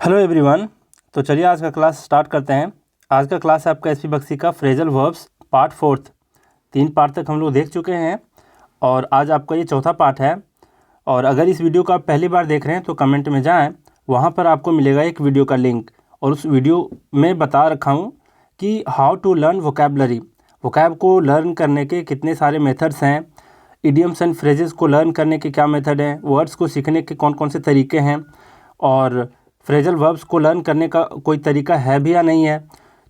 Hello everyone. तो चलिए आज का क्लास स्टार्ट करते हैं। आज का क्लास है आपका एसपी बख्शी का फ्रेजल वर्ब्स पार्ट 4। 3 पार्ट तक हम लोग देख चुके हैं और आज आपका ये चौथा पार्ट है। और अगर इस वीडियो को आप पहली बार देख रहे हैं तो कमेंट में जाएं, वहाँ पर आपको मिलेगा एक वीडियो का लिंक और उस वीडियो में बता रखा हूँ कि how to learn vocabulary. Vocab को लर्न करने के कितने सारे मेथड्स हैं, इडियम्स एंड फ्रेजेस को लर्न करने के क्या मेथड हैं, वर्ड्स को सीखने के कौन कौन से तरीके हैं और फ्रेजल वर्ब्स को लर्न करने का कोई तरीका है भी या नहीं है।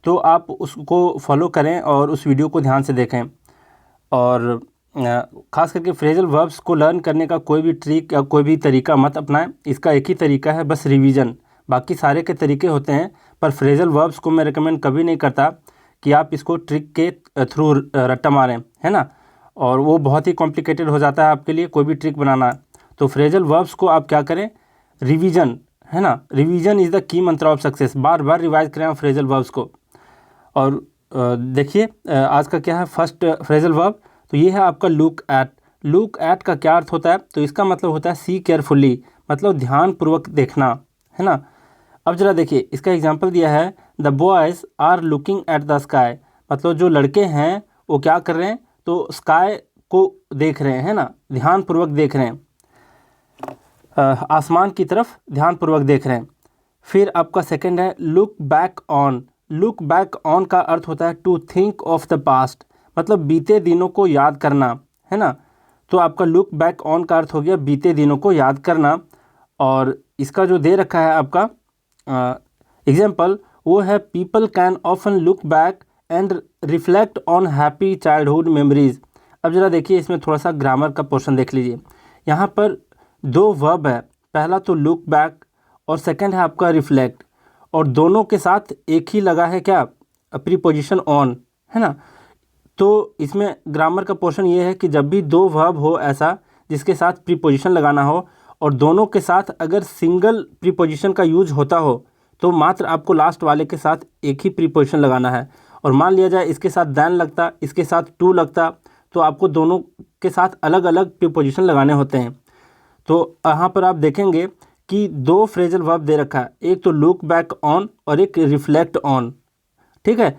तो आप उसको फॉलो करें और उस वीडियो को ध्यान से देखें। और ख़ास करके फ्रेजल वर्ब्स को लर्न करने का कोई भी ट्रिक या कोई भी तरीका मत अपनाएं। इसका एक ही तरीका है, बस रिवीजन। बाकी सारे के तरीके होते हैं, पर फ्रेजल वर्ब्स को मैं रिकमेंड कभी नहीं करता कि आप इसको ट्रिक के थ्रू रट्टा मारें, है ना। और वो बहुत ही कॉम्प्लिकेटेड हो जाता है आपके लिए कोई भी ट्रिक बनाना। तो फ्रेजल वर्ब्स को आप क्या करें, रिवीजन, है ना। रिवीजन इज़ द की मंत्र of success. Bar bar revise करें आप फ्रेजल वर्ब्स को। और देखिए आज का क्या है, फर्स्ट फ्रेजल वर्ब। तो ये है आपका लुक एट। लुक एट का क्या अर्थ होता है, तो इसका मतलब होता है सी केयरफुली, मतलब ध्यानपूर्वक देखना, है ना। अब जरा देखिए इसका एग्जांपल दिया है, the boys are looking at the sky. मतलब जो लड़के हैं वो क्या कर रहे हैं, तो स्काई को देख रहे हैं, है ना, ध्यानपूर्वक देख रहे हैं, आसमान की तरफ ध्यानपूर्वक देख रहे हैं। फिर आपका सेकंड है look back on. Look back on का अर्थ होता है to think of the past, मतलब बीते दिनों को याद करना, है ना। तो आपका लुक बैक ऑन का अर्थ हो गया बीते दिनों को याद करना। और इसका जो दे रखा है आपका एग्जाम्पल, वो है people can often look back and reflect on happy childhood memories. अब ज़रा देखिए इसमें थोड़ा सा ग्रामर का पोर्शन देख लीजिए। यहाँ पर 2 वर्ब है, पहला तो लुक बैक और सेकंड है आपका रिफ्लेक्ट, और दोनों के साथ एक ही लगा है क्या, प्रीपोजिशन ऑन, है ना। तो इसमें ग्रामर का पोर्शन ये है कि जब भी 2 वर्ब हो ऐसा जिसके साथ प्रीपोजिशन लगाना हो और दोनों के साथ अगर सिंगल प्रीपोजिशन का यूज होता हो तो मात्र आपको लास्ट वाले के साथ एक ही प्रीपोजिशन लगाना है। और मान लिया जाए इसके साथ दैन लगता, इसके साथ टू लगता, तो आपको दोनों के साथ अलग अलग प्रीपोजिशन लगाने होते हैं। तो यहाँ पर आप देखेंगे कि 2 फ्रेजल वर्ब दे रखा है, एक तो लुक बैक ऑन और एक रिफ्लेक्ट ऑन, ठीक है।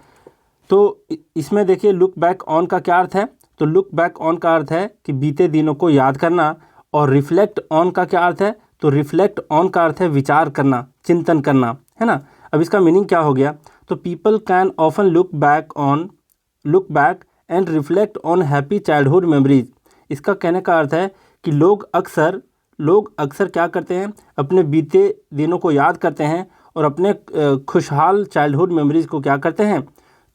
तो इसमें देखिए लुक बैक ऑन का क्या अर्थ है, तो लुक बैक ऑन का अर्थ है कि बीते दिनों को याद करना, और रिफ्लेक्ट ऑन का क्या अर्थ है, तो रिफ्लेक्ट ऑन का अर्थ है विचार करना, चिंतन करना, है ना। अब इसका मीनिंग क्या हो गया, तो people can often look back and reflect on happy childhood memories. इसका कहने का अर्थ है कि लोग अक्सर क्या करते हैं, अपने बीते दिनों को याद करते हैं और अपने खुशहाल चाइल्डहुड मेमोरीज़ को क्या करते हैं,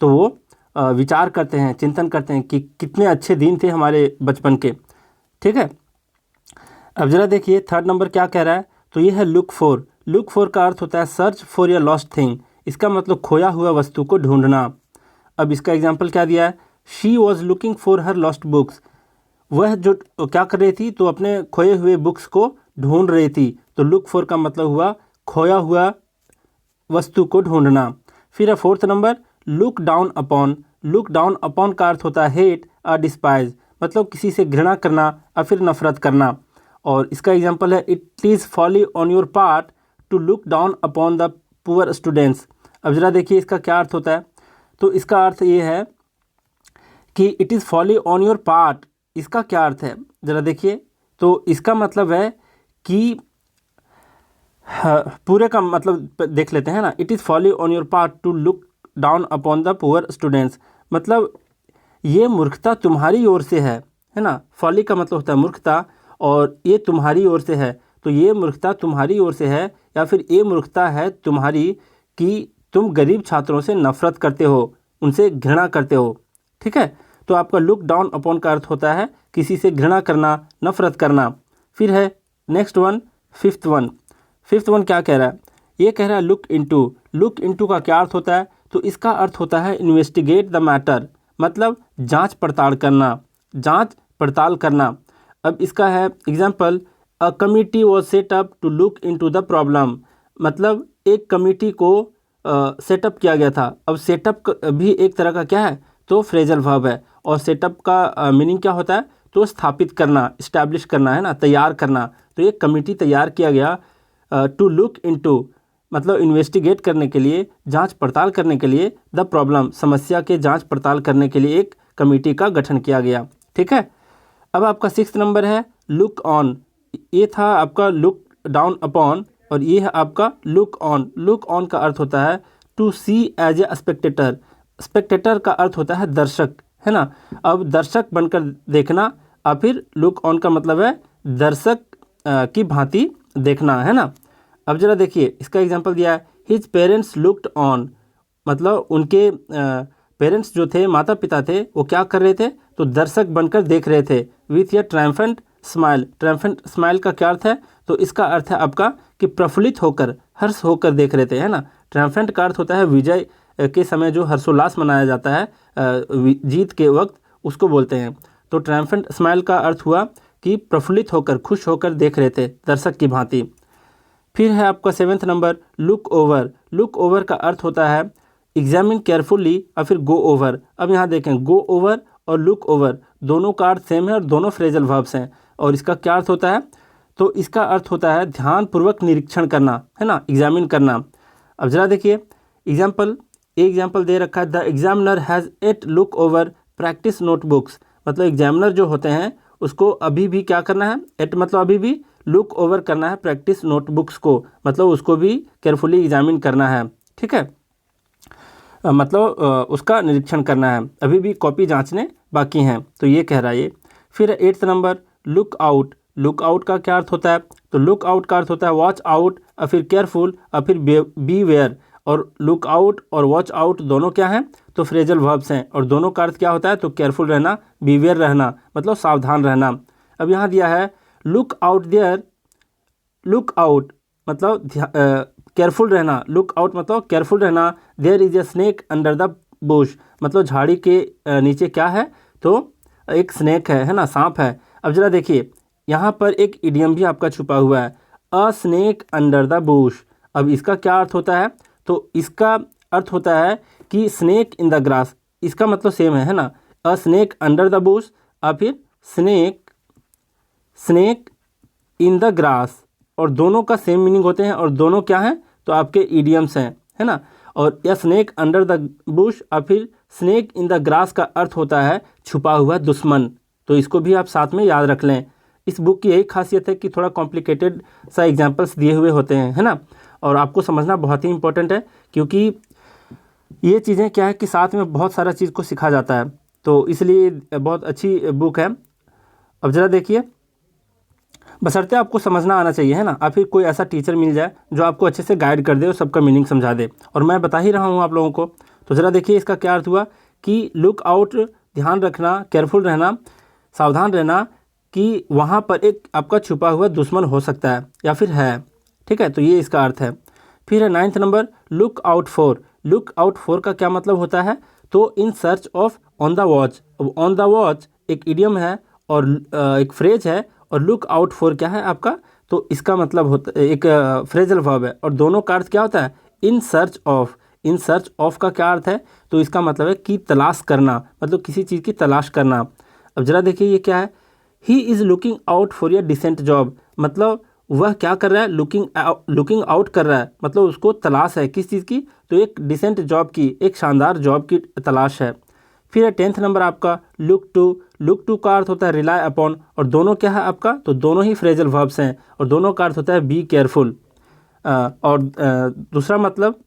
तो वो विचार करते हैं, चिंतन करते हैं कि कितने अच्छे दिन थे हमारे बचपन के, ठीक है। अब ज़रा देखिए थर्ड नंबर क्या कह रहा है, तो ये है लुक फॉर। लुक फॉर का अर्थ होता है search for your lost thing. इसका मतलब खोया हुआ वस्तु को ढूंढना। अब इसका एग्जाम्पल क्या दिया है, she was looking for her lost books. वह जो क्या कर रही थी, तो अपने खोए हुए बुक्स को ढूंढ रही थी। तो लुक फॉर का मतलब हुआ खोया हुआ वस्तु को ढूंढना। फिर है fourth number look down upon. Look down upon का अर्थ होता है हेट और डिस्पाइज, मतलब किसी से घृणा करना या फिर नफरत करना। और इसका एग्जांपल है it is folly on your part to look down upon the poor students. अब ज़रा देखिए इसका क्या अर्थ होता है, तो इसका अर्थ ये है कि it is folly on your part. इसका क्या अर्थ है, ज़रा देखिए, तो इसका मतलब है कि पूरे का मतलब देख लेते हैं ना। It is folly on your part to look down upon the poor students, मतलब ये मूर्खता तुम्हारी ओर से है ना। फॉली का मतलब होता है मूर्खता और ये तुम्हारी ओर से है, तो ये मूर्खता तुम्हारी ओर से है या फिर ये मूर्खता है तुम्हारी कि तुम गरीब छात्रों से नफरत करते हो, उनसे घृणा करते हो, ठीक है। तो आपका लुक डाउन अपॉन का अर्थ होता है किसी से घृणा करना, नफरत करना। फिर है नेक्स्ट वन, फिफ्थ वन क्या कह रहा है, ये कह रहा है लुक इनटू। लुक इनटू का क्या अर्थ होता है, तो इसका अर्थ होता है इन्वेस्टिगेट द मैटर, मतलब जांच पड़ताल करना। अब इसका है example, a committee was set up to look into the problem, मतलब एक कमिटी को सेटअप किया गया था। अब सेटअप भी एक तरह का क्या है, तो फ्रेजल वर्ब है। और सेटअप का मीनिंग क्या होता है, तो स्थापित करना, इस्टेब्लिश करना, है ना, तैयार करना। तो एक कमिटी तैयार किया गया टू लुक इनटू, मतलब इन्वेस्टिगेट करने के लिए, जांच पड़ताल करने के लिए, द प्रॉब्लम समस्या के जांच पड़ताल करने के लिए एक कमेटी का गठन किया गया। ठीक है। अब आपका 6 नंबर है लुक ऑन। ये था आपका लुक डाउन अपॉन और ये है आपका लुक ऑन। लुक ऑन का अर्थ होता है to see as a spectator. Spectator का अर्थ होता है दर्शक, है ना। अब दर्शक बनकर देखना और फिर लुक ऑन का मतलब है दर्शक की भांति देखना, है ना। अब जरा देखिए इसका एग्जांपल दिया है, हिज पेरेंट्स लुक्ड ऑन, मतलब उनके पेरेंट्स जो थे, माता पिता थे, वो क्या कर रहे थे, तो दर्शक बनकर देख रहे थे। विथ या ट्रायम्फेंट स्माइल। ट्रायम्फेंट स्माइल का क्या अर्थ है, तो इसका अर्थ है आपका कि प्रफुल्लित होकर, हर्ष होकर देख रहे थे, है ना। ट्रायम्फेंट का अर्थ होता है विजय के समय जो हर्षोल्लास मनाया जाता है जीत के वक्त, उसको बोलते हैं। तो ट्रायम्फेंट स्माइल का अर्थ हुआ कि प्रफुल्लित होकर, खुश होकर देख रहे थे दर्शक की भांति। फिर है आपका 7 number look over. Look over का अर्थ होता है एग्जामिन केयरफुली और फिर गो ओवर। अब यहाँ देखें गो ओवर और लुक ओवर दोनों का अर्थ सेम है और दोनों फ्रेजल वर्ब्स हैं। और इसका क्या अर्थ होता है, तो इसका अर्थ होता है ध्यानपूर्वक निरीक्षण करना, है ना, एग्जामिन करना। अब जरा देखिए एग्जाम्पल दे रखा है, the examiner has at look over practice notebooks. मतलब एग्जामिनर जो होते हैं उसको अभी भी क्या करना है, एट मतलब अभी भी, लुक ओवर करना है प्रैक्टिस नोटबुक्स को, मतलब उसको भी केयरफुली एग्जामिन करना है। ठीक है, मतलब उसका निरीक्षण करना है, अभी भी कॉपी जांचने बाकी हैं, तो ये कह रहा है ये। फिर 8 number look out. Look out का क्या अर्थ होता है, तो लुक आउट का अर्थ होता है वॉच आउट और फिर केयरफुल और फिर बी वेयर। और लुक आउट और वॉच आउट दोनों क्या हैं, तो फ्रेजल वर्ब्स हैं और दोनों का अर्थ क्या होता है, तो केयरफुल रहना, बीवेयर रहना, मतलब सावधान रहना। अब यहाँ दिया है look out there. Look out मतलब केयरफुल रहना, लुक आउट मतलब केयरफुल रहना। There is a snake under the bush, मतलब झाड़ी के नीचे क्या है, तो एक स्नेक है ना, सांप है। अब जरा देखिए यहाँ पर एक इडियम भी आपका छुपा हुआ है, अ स्नेक अंडर द बुश। अब इसका क्या अर्थ होता है, तो इसका अर्थ होता है कि स्नेक इन द ग्रास, इसका मतलब सेम है ना, अ स्नेक अंडर द बुश और फिर स्नेक इन द ग्रास, और दोनों का सेम मीनिंग होते हैं और दोनों क्या हैं, तो आपके इडियम्स हैं, है ना। और या स्नेक अंडर द बुश और फिर स्नेक इन द ग्रास का अर्थ होता है छुपा हुआ दुश्मन। तो इसको भी आप साथ में याद रख लें। इस बुक की यही खासियत है कि थोड़ा कॉम्प्लिकेटेड सा एग्जाम्पल्स दिए हुए होते हैं, है ना, और आपको समझना बहुत ही इंपॉर्टेंट है, क्योंकि ये चीज़ें क्या है कि साथ में बहुत सारा चीज़ को सिखा जाता है, तो इसलिए बहुत अच्छी बुक है। अब ज़रा देखिए, बशर्ते आपको समझना आना चाहिए, है ना, और फिर कोई ऐसा टीचर मिल जाए जो आपको अच्छे से गाइड कर दे और सबका मीनिंग समझा दे, और मैं बता ही रहा हूँ आप लोगों को। तो ज़रा देखिए इसका क्या अर्थ हुआ कि लुक आउट ध्यान रखना, केयरफुल रहना, सावधान रहना कि वहाँ पर एक आपका छुपा हुआ दुश्मन हो सकता है या फिर है। ठीक है, तो ये इसका अर्थ है। फिर है 9 number look out for. Look out for का क्या मतलब होता है, तो in search of, on the watch. अब ऑन द वॉच एक इडियम है और एक फ्रेज है, और लुक आउट फॉर क्या है आपका, तो इसका मतलब होता एक फ्रेजल वर्ब है, और दोनों का अर्थ क्या होता है, in search of. In search of का क्या अर्थ है, तो इसका मतलब है कि तलाश करना, मतलब किसी चीज़ की तलाश करना। अब जरा देखिए ये क्या है, he is looking out for a decent job, मतलब वह क्या कर रहा है, लुकिंग आउट कर रहा है, मतलब उसको तलाश है किस चीज़ की, तो एक डिसेंट जॉब की, एक शानदार जॉब की तलाश है। फिर है 10 नंबर आपका लुक टू। लुक टू का अर्थ होता है रिलाई अपॉन, और दोनों क्या है आपका, तो दोनों ही फ्रेजल वर्ब्स हैं और दोनों का अर्थ होता है बी केयरफुल। और दूसरा मतलब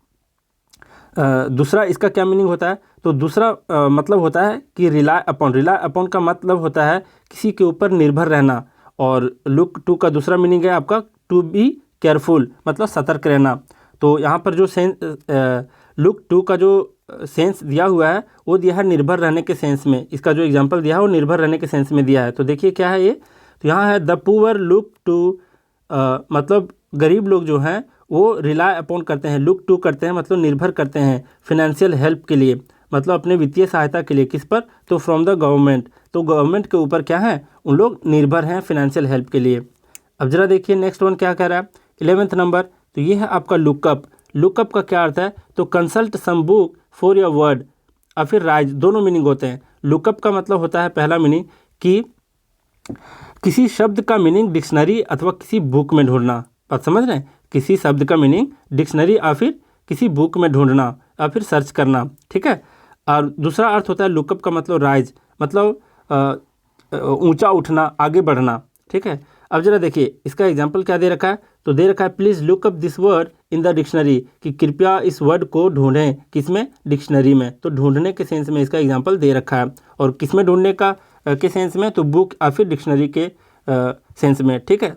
दूसरा इसका क्या मीनिंग होता है, तो दूसरा मतलब होता है कि रिलाई अपॉन। रिलाई अपॉन का मतलब होता है किसी के ऊपर निर्भर रहना, और लुक टू का दूसरा मीनिंग है आपका टू बी केयरफुल, मतलब सतर्क रहना। तो यहाँ पर जो लुक टू का जो सेंस दिया हुआ है वो दिया है निर्भर रहने के सेंस में, इसका जो एग्जांपल दिया है वो निर्भर रहने के सेंस में दिया है। तो देखिए क्या है ये, तो यहाँ है द पुअर लुक टू, मतलब गरीब लोग जो हैं वो रिलाई अपॉन करते हैं, लुक टू करते हैं, मतलब निर्भर करते हैं फिनेंशियल हेल्प के लिए, मतलब अपने वित्तीय सहायता के लिए, किस पर, तो फ्रॉम द गवर्नमेंट। तो गवर्नमेंट के ऊपर क्या है, उन लोग निर्भर हैं फिनेंशियल हेल्प के लिए। अब जरा देखिए नेक्स्ट वन क्या कह रहा है, 11 नंबर, तो ये है आपका लुकअप। लुकअप का क्या अर्थ है, तो consult some book for your word और फिर राइज, दोनों मीनिंग होते हैं। लुकअप का मतलब होता है पहला मीनिंग कि किसी शब्द का मीनिंग डिक्शनरी अथवा किसी बुक में ढूंढना, बात समझ रहे हैं, किसी शब्द का मीनिंग डिक्शनरी या फिर किसी बुक में ढूंढना या फिर सर्च करना, ठीक है। और दूसरा अर्थ होता है लुकअप का मतलब राइज, मतलब ऊंचा उठना, आगे बढ़ना, ठीक है। अब जरा देखिए इसका एग्जाम्पल क्या दे रखा है, तो दे रखा है please look up this word in the dictionary, कि कृपया इस वर्ड को ढूंढें, किसमें, डिक्शनरी में। तो ढूंढने के सेंस में इसका एग्जाम्पल दे रखा है, और किसमें ढूंढने का के सेंस में, तो बुक या फिर डिक्शनरी के सेंस में, ठीक है।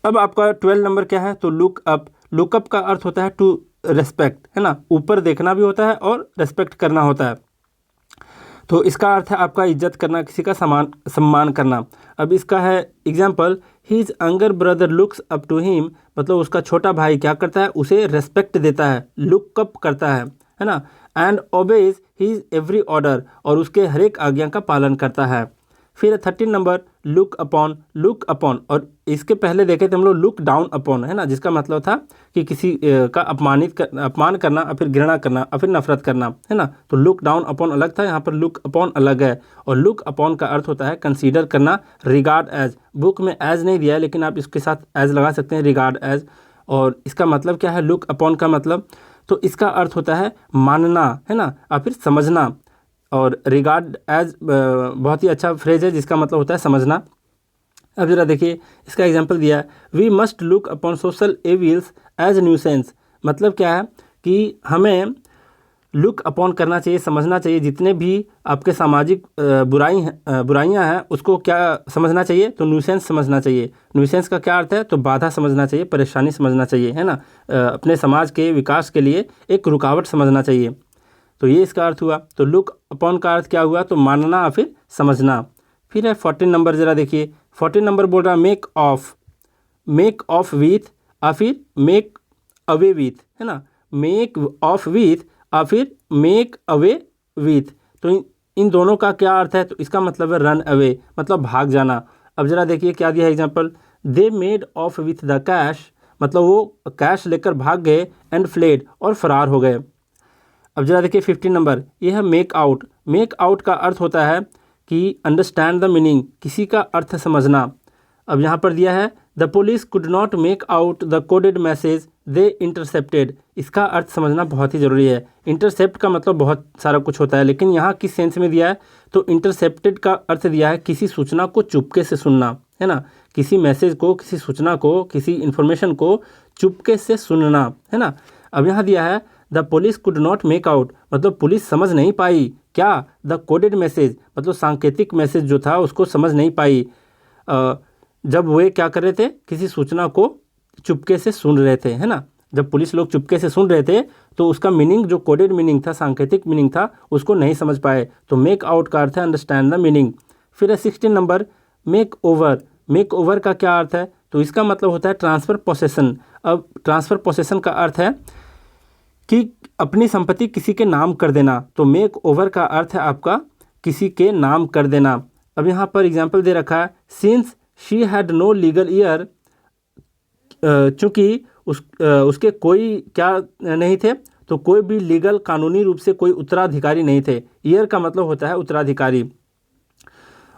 अब आपका 12 नंबर क्या है, तो लुक अप। लुकअप का अर्थ होता है टू रेस्पेक्ट, है ना, ऊपर देखना भी होता है और रेस्पेक्ट करना होता है। तो इसका अर्थ है आपका इज्जत करना, किसी का सम्मान करना। अब इसका है example, his younger brother looks up to him, मतलब उसका छोटा भाई क्या करता है, उसे रेस्पेक्ट देता है, लुकअप करता है ना। And obeys his every order, और उसके हर एक आज्ञा का पालन करता है। फिर 13 number look upon. Look upon, और इसके पहले देखे थे हम लोग लुक डाउन अपॉन, है ना, जिसका मतलब था कि किसी का अपमान करना, और फिर घृणा करना, और फिर नफरत करना, है ना। तो लुक डाउन अपॉन अलग था, यहाँ पर लुक अपॉन अलग है। और लुक अपॉन का अर्थ होता है कंसीडर करना, रिगार्ड एज। बुक में एज नहीं दिया है, लेकिन आप इसके साथ एज लगा सकते हैं, रिगार्ड एज। और इसका मतलब क्या है लुक अपॉन का मतलब, तो इसका अर्थ होता है मानना, है ना, और फिर समझना। और रिगार्ड एज बहुत ही अच्छा फ्रेज है, जिसका मतलब होता है समझना। अब जरा देखिए इसका एग्जांपल दिया है, we must look upon social evils as nuisance. मतलब क्या है कि हमें लुक अपॉन करना चाहिए, समझना चाहिए, जितने भी आपके सामाजिक बुराइयां हैं उसको क्या समझना चाहिए, तो न्यूसेंस समझना चाहिए। न्यूसेंस का क्या अर्थ है, तो बाधा समझना चाहिए, परेशानी समझना चाहिए, है ना, अपने समाज के विकास के लिए एक रुकावट समझना चाहिए। तो ये इसका अर्थ हुआ। तो लुक अपॉन का अर्थ क्या हुआ, तो मानना या फिर समझना। फिर है 14 नंबर, जरा देखिए 14 नंबर बोल रहा है make of. Make of with या फिर मेक अवे विथ, है ना, मेक ऑफ विथ या फिर मेक अवे विथ। तो इन दोनों का क्या अर्थ है, तो इसका मतलब है रन अवे, मतलब भाग जाना। अब जरा देखिए क्या दिया है example, they made of with the cash, मतलब वो कैश लेकर भाग गए, एंड फ्लेड, और फरार हो गए। अब जरा देखिए 15 नंबर, ये है मेक आउट। मेक आउट का अर्थ होता है कि अंडरस्टैंड द मीनिंग, किसी का अर्थ समझना। अब यहाँ पर दिया है the police could not make out the coded message they intercepted. इसका अर्थ समझना बहुत ही ज़रूरी है। इंटरसेप्ट का मतलब बहुत सारा कुछ होता है, लेकिन यहाँ किस सेंस में दिया है, तो इंटरसेप्टेड का अर्थ दिया है किसी सूचना को चुपके से सुनना, है ना, किसी मैसेज को, किसी सूचना को, किसी इन्फॉर्मेशन को चुपके से सुनना, है ना। अब यहाँ दिया है the police could not make out, मतलब पुलिस समझ नहीं पाई क्या, द कोडेड मैसेज, मतलब सांकेतिक मैसेज जो था उसको समझ नहीं पाई, जब वे क्या कर रहे थे, किसी सूचना को चुपके से सुन रहे थे, है ना। जब पुलिस लोग चुपके से सुन रहे थे तो उसका मीनिंग जो कोडेड मीनिंग था, सांकेतिक मीनिंग था, उसको नहीं समझ पाए। तो मेक आउट का अर्थ है अंडरस्टैंड द मीनिंग। फिर है 16 number make over. Make over का क्या अर्थ है, तो इसका मतलब होता है ट्रांसफ़र पोसेसन। अब ट्रांसफ़र पोसेसन का अर्थ है कि अपनी संपत्ति किसी के नाम कर देना। तो मेक ओवर का अर्थ है आपका किसी के नाम कर देना। अब यहाँ पर एग्जाम्पल दे रखा है, since she had no legal heir, चूँकि उसके कोई क्या नहीं थे, तो कोई भी लीगल कानूनी रूप से कोई उत्तराधिकारी नहीं थे। ईयर का मतलब होता है उत्तराधिकारी,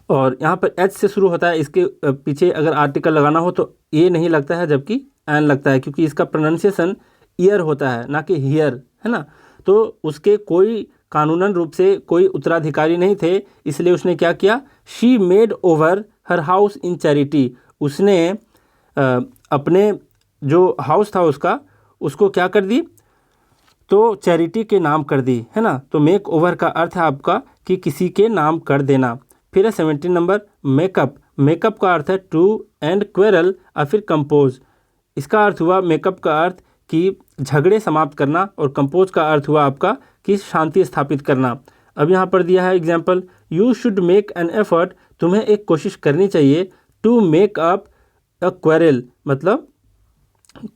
और यहाँ पर एच से शुरू होता है। इसके पीछे अगर आर्टिकल लगाना हो तो ए नहीं लगता है, जबकि एन लगता है, क्योंकि इसका प्रोनाउंसिएशन ईयर होता है, ना कि हियर, है ना। तो उसके कोई कानूनन रूप से कोई उत्तराधिकारी नहीं थे, इसलिए उसने क्या किया, she made over her house in charity. उसने अपने जो हाउस था उसको क्या कर दी, तो चैरिटी के नाम कर दी, है ना। तो मेक ओवर का अर्थ है आपका कि किसी के नाम कर देना। फिर है 17 नंबर मेकअप। मेकअप का अर्थ है टू एंड क्वेरल और फिर कंपोज। इसका अर्थ हुआ मेकअप का अर्थ कि झगड़े समाप्त करना, और कंपोज का अर्थ हुआ आपका कि शांति स्थापित करना। अब यहाँ पर दिया है example, you should make an effort, तुम्हें एक कोशिश करनी चाहिए, to make up a quarrel, मतलब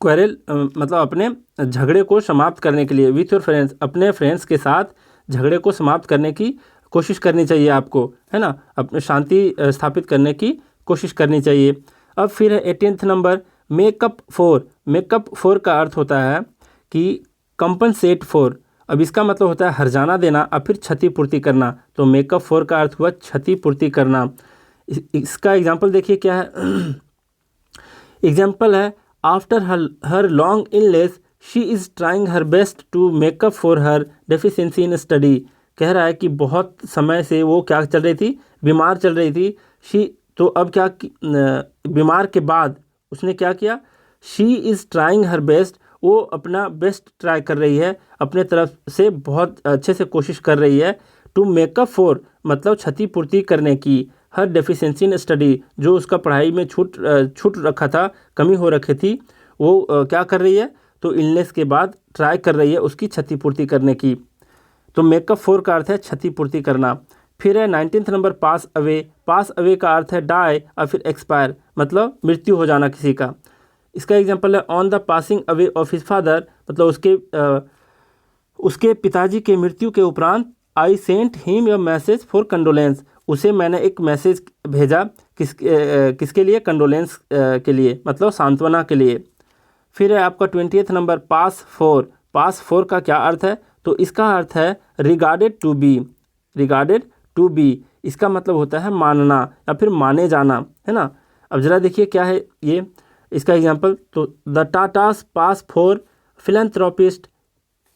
क्वेरल मतलब अपने झगड़े को समाप्त करने के लिए, विथ योर फ्रेंड्स, अपने फ्रेंड्स के साथ झगड़े को समाप्त करने की कोशिश करनी चाहिए आपको, है ना, अपने शांति स्थापित करने की कोशिश करनी चाहिए। अब फिर है 18 number makeup for. Makeup for का अर्थ होता है कि कंपनसेट फॉर। अब इसका मतलब होता है हर्जाना देना और फिर क्षतिपूर्ति करना। तो मेकअप फॉर का अर्थ हुआ क्षतिपूर्ति करना। इसका एग्जाम्पल देखिए क्या है। एग्जाम्पल है, after her long illness she is trying her best to make up for her deficiency in study. कह रहा है कि बहुत समय से वो क्या चल रही थी, बीमार चल रही थी। तो अब क्या बीमार के बाद उसने क्या किया, she is trying her best, वो अपना बेस्ट ट्राई कर रही है, अपने तरफ से बहुत अच्छे से कोशिश कर रही है। टू मेकअप फॉर मतलब क्षतिपूर्ति करने की, हर डेफिशिएंसी इन स्टडी जो उसका पढ़ाई में छूट रखा था, कमी हो रखी थी, वो क्या कर रही है, तो इलनेस के बाद ट्राई कर रही है उसकी क्षतिपूर्ति करने की। तो मेकअप फॉर का अर्थ है क्षतिपूर्ति करना। फिर है 19th number pass away. Pass away का अर्थ है डाई और फिर एक्सपायर मतलब मृत्यु हो जाना किसी का। इसका एग्जांपल है on the passing away of his father मतलब उसके पिताजी के मृत्यु के उपरांत I sent him a message for condolence, उसे मैंने एक मैसेज भेजा किसके लिए, कंडोलेंस के लिए मतलब सांत्वना के लिए। फिर है आपका 20th number pass for. Pass for का क्या अर्थ है, तो इसका अर्थ है regarded to be. Regarded to be इसका मतलब होता है मानना या फिर माने जाना, है ना। अब ज़रा देखिए क्या है ये इसका एग्जांपल, तो the Tatas pass for philanthropist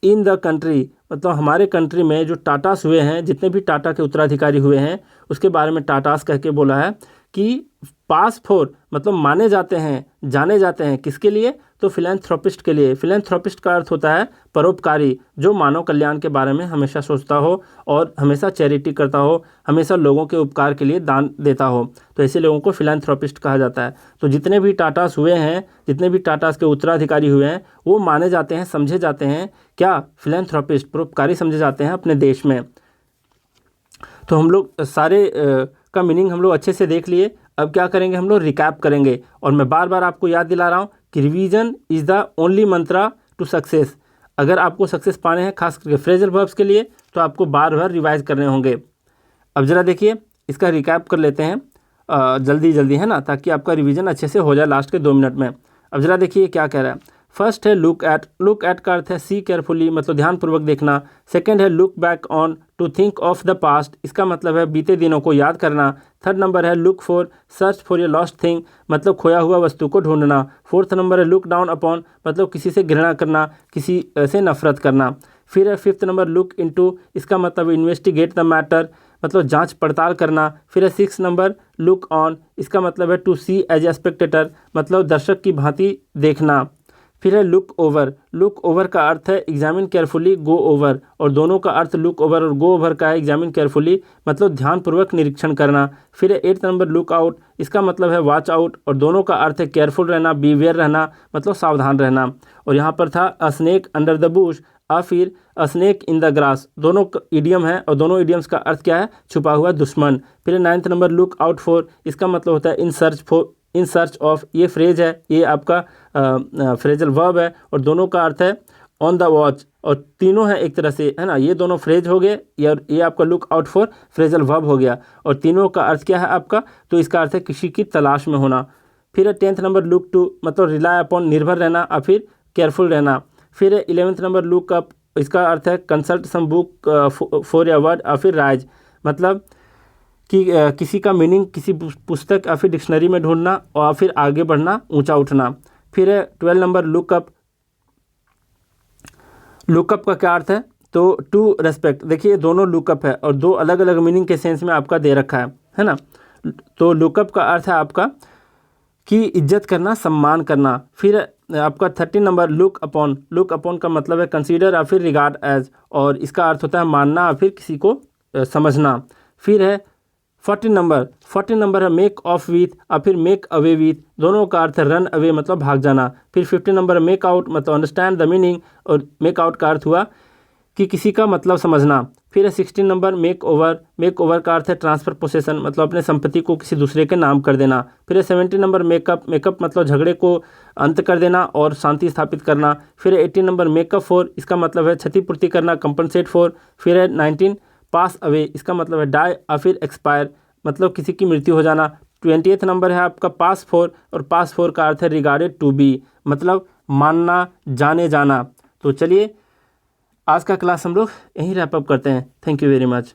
in the country मतलब हमारे कंट्री में जो टाटास हुए हैं, जितने भी टाटा के उत्तराधिकारी हुए हैं, उसके बारे में टाटास कह के बोला है कि पास फॉर मतलब माने जाते हैं, जाने जाते हैं किसके लिए, तो फिलैंथ्रोपिस्ट के लिए। फिलैंथ्रोपिस्ट का अर्थ होता है परोपकारी, जो मानव कल्याण के बारे में हमेशा सोचता हो और हमेशा चैरिटी करता हो, हमेशा लोगों के उपकार के लिए दान देता हो, तो ऐसे लोगों को फिलैंथ्रोपिस्ट कहा जाता है। तो जितने भी टाटास हुए हैं, जितने भी टाटास के उत्तराधिकारी हुए हैं, वो माने जाते हैं, समझे जाते हैं क्या, फिलैंथ्रोपिस्ट, परोपकारी समझे जाते हैं अपने देश में। तो हम लोग सारे का मीनिंग हम लोग अच्छे से देख लिए। अब क्या करेंगे, हम लोग रिकैप करेंगे। और मैं बार बार आपको याद दिला रहा हूँ कि revision is the only mantra to success. अगर आपको सक्सेस पाने हैं खास करके फ्रेजल वर्ब्स के लिए, तो आपको बार बार रिवाइज करने होंगे। अब ज़रा देखिए इसका रिकैप कर लेते हैं जल्दी जल्दी, है ना, ताकि आपका रिवीजन अच्छे से हो जाए लास्ट के 2 मिनट में। अब ज़रा देखिए क्या कह रहा है। फर्स्ट है लुक एट। लुक एट का अर्थ है सी केयरफुली मतलब ध्यानपूर्वक देखना। सेकंड है look back on, to think of the past, इसका मतलब है बीते दिनों को याद करना। थर्ड नंबर है look for, search for a lost thing मतलब खोया हुआ वस्तु को ढूंढना। फोर्थ नंबर है लुक डाउन अपॉन मतलब किसी से घृणा करना, किसी से नफरत करना। फिर है फिफ्थ नंबर लुक इनटू, इसका मतलब इन्वेस्टिगेट द मैटर मतलब जांच पड़ताल करना। फिर है 6 नंबर लुक ऑन, इसका मतलब है to see as a spectator मतलब दर्शक की भांति देखना। फिर है लुक ओवर। लुक ओवर का अर्थ है एग्जामिन केयरफुली, गो ओवर, और दोनों का अर्थ लुक ओवर और गो ओवर का है एग्जामिन केयरफुली मतलब ध्यानपूर्वक निरीक्षण करना। फिर है 8th नंबर लुक आउट, इसका मतलब है वॉच आउट, और दोनों का अर्थ है केयरफुल रहना, बीवेयर रहना मतलब सावधान रहना। और यहाँ पर था a snake under the bush, फिर a snake in the grass, दोनों इडियम है और दोनों इडियम्स का अर्थ क्या है, छुपा हुआ दुश्मन। फिर 9th number look out for, इसका मतलब होता है इन सर्च ऑफ, ये फ्रेज है, ये आपका फ्रेजल वर्ब है और दोनों का अर्थ है ऑन द वॉच, और तीनों है एक तरह से, है ना, ये दोनों फ्रेज हो गए और ये आपका look out for phrasal verb हो गया, और तीनों का अर्थ क्या है आपका, तो इसका अर्थ है किसी की तलाश में होना। फिर है 10th नंबर लुक टू मतलब रिलाई अपॉन निर्भर रहना और फिर केयरफुल रहना। फिर है 11th नंबर लुक अप, इसका अर्थ है consult some book for a word और फिर राइज मतलब कि किसी का मीनिंग किसी पुस्तक या फिर डिक्शनरी में ढूंढना और फिर आगे बढ़ना, ऊंचा उठना। फिर है 12 नंबर लुकअप। लुकअप का क्या अर्थ है, तो टू रेस्पेक्ट, देखिए दोनों लुकअप है और दो अलग अलग मीनिंग के सेंस में आपका दे रखा है ना। तो लुकअप का अर्थ है आपका कि इज्जत करना, सम्मान करना। फिर आपका 13 number look upon. Look upon का मतलब है कंसीडर या फिर रिगार्ड एज, और इसका अर्थ होता है मानना या फिर किसी को समझना। फिर है 14 नंबर है मेक ऑफ विथ और फिर मेक अवे विथ, दोनों का अर्थ है रन अवे मतलब भाग जाना। फिर 15 नंबर है मेक आउट मतलब अंडरस्टैंड द मीनिंग, और मेक आउट का अर्थ हुआ कि किसी का मतलब समझना। फिर है 16 number make over. Make over का अर्थ है ट्रांसफ़र पोसेसन मतलब अपने संपत्ति को किसी दूसरे के नाम कर देना। फिर है 17 नंबर मेकअप। मेकअप मतलब झगड़े को अंत कर देना और शांति स्थापित करना। फिर है 18 नंबर मेकअप फॉर, इसका मतलब है क्षतिपूर्ति करना, कंपनसेट फॉर। फिर है 19 पास अवे, इसका मतलब है डाई और फिर एक्सपायर मतलब किसी की मृत्यु हो जाना। 20th नंबर है आपका पास फॉर, और पास फॉर का अर्थ है रिगार्डेड टू बी मतलब मानना, जाने जाना। तो चलिए आज का क्लास हम लोग यहीं रैप अप करते हैं। Thank you very much.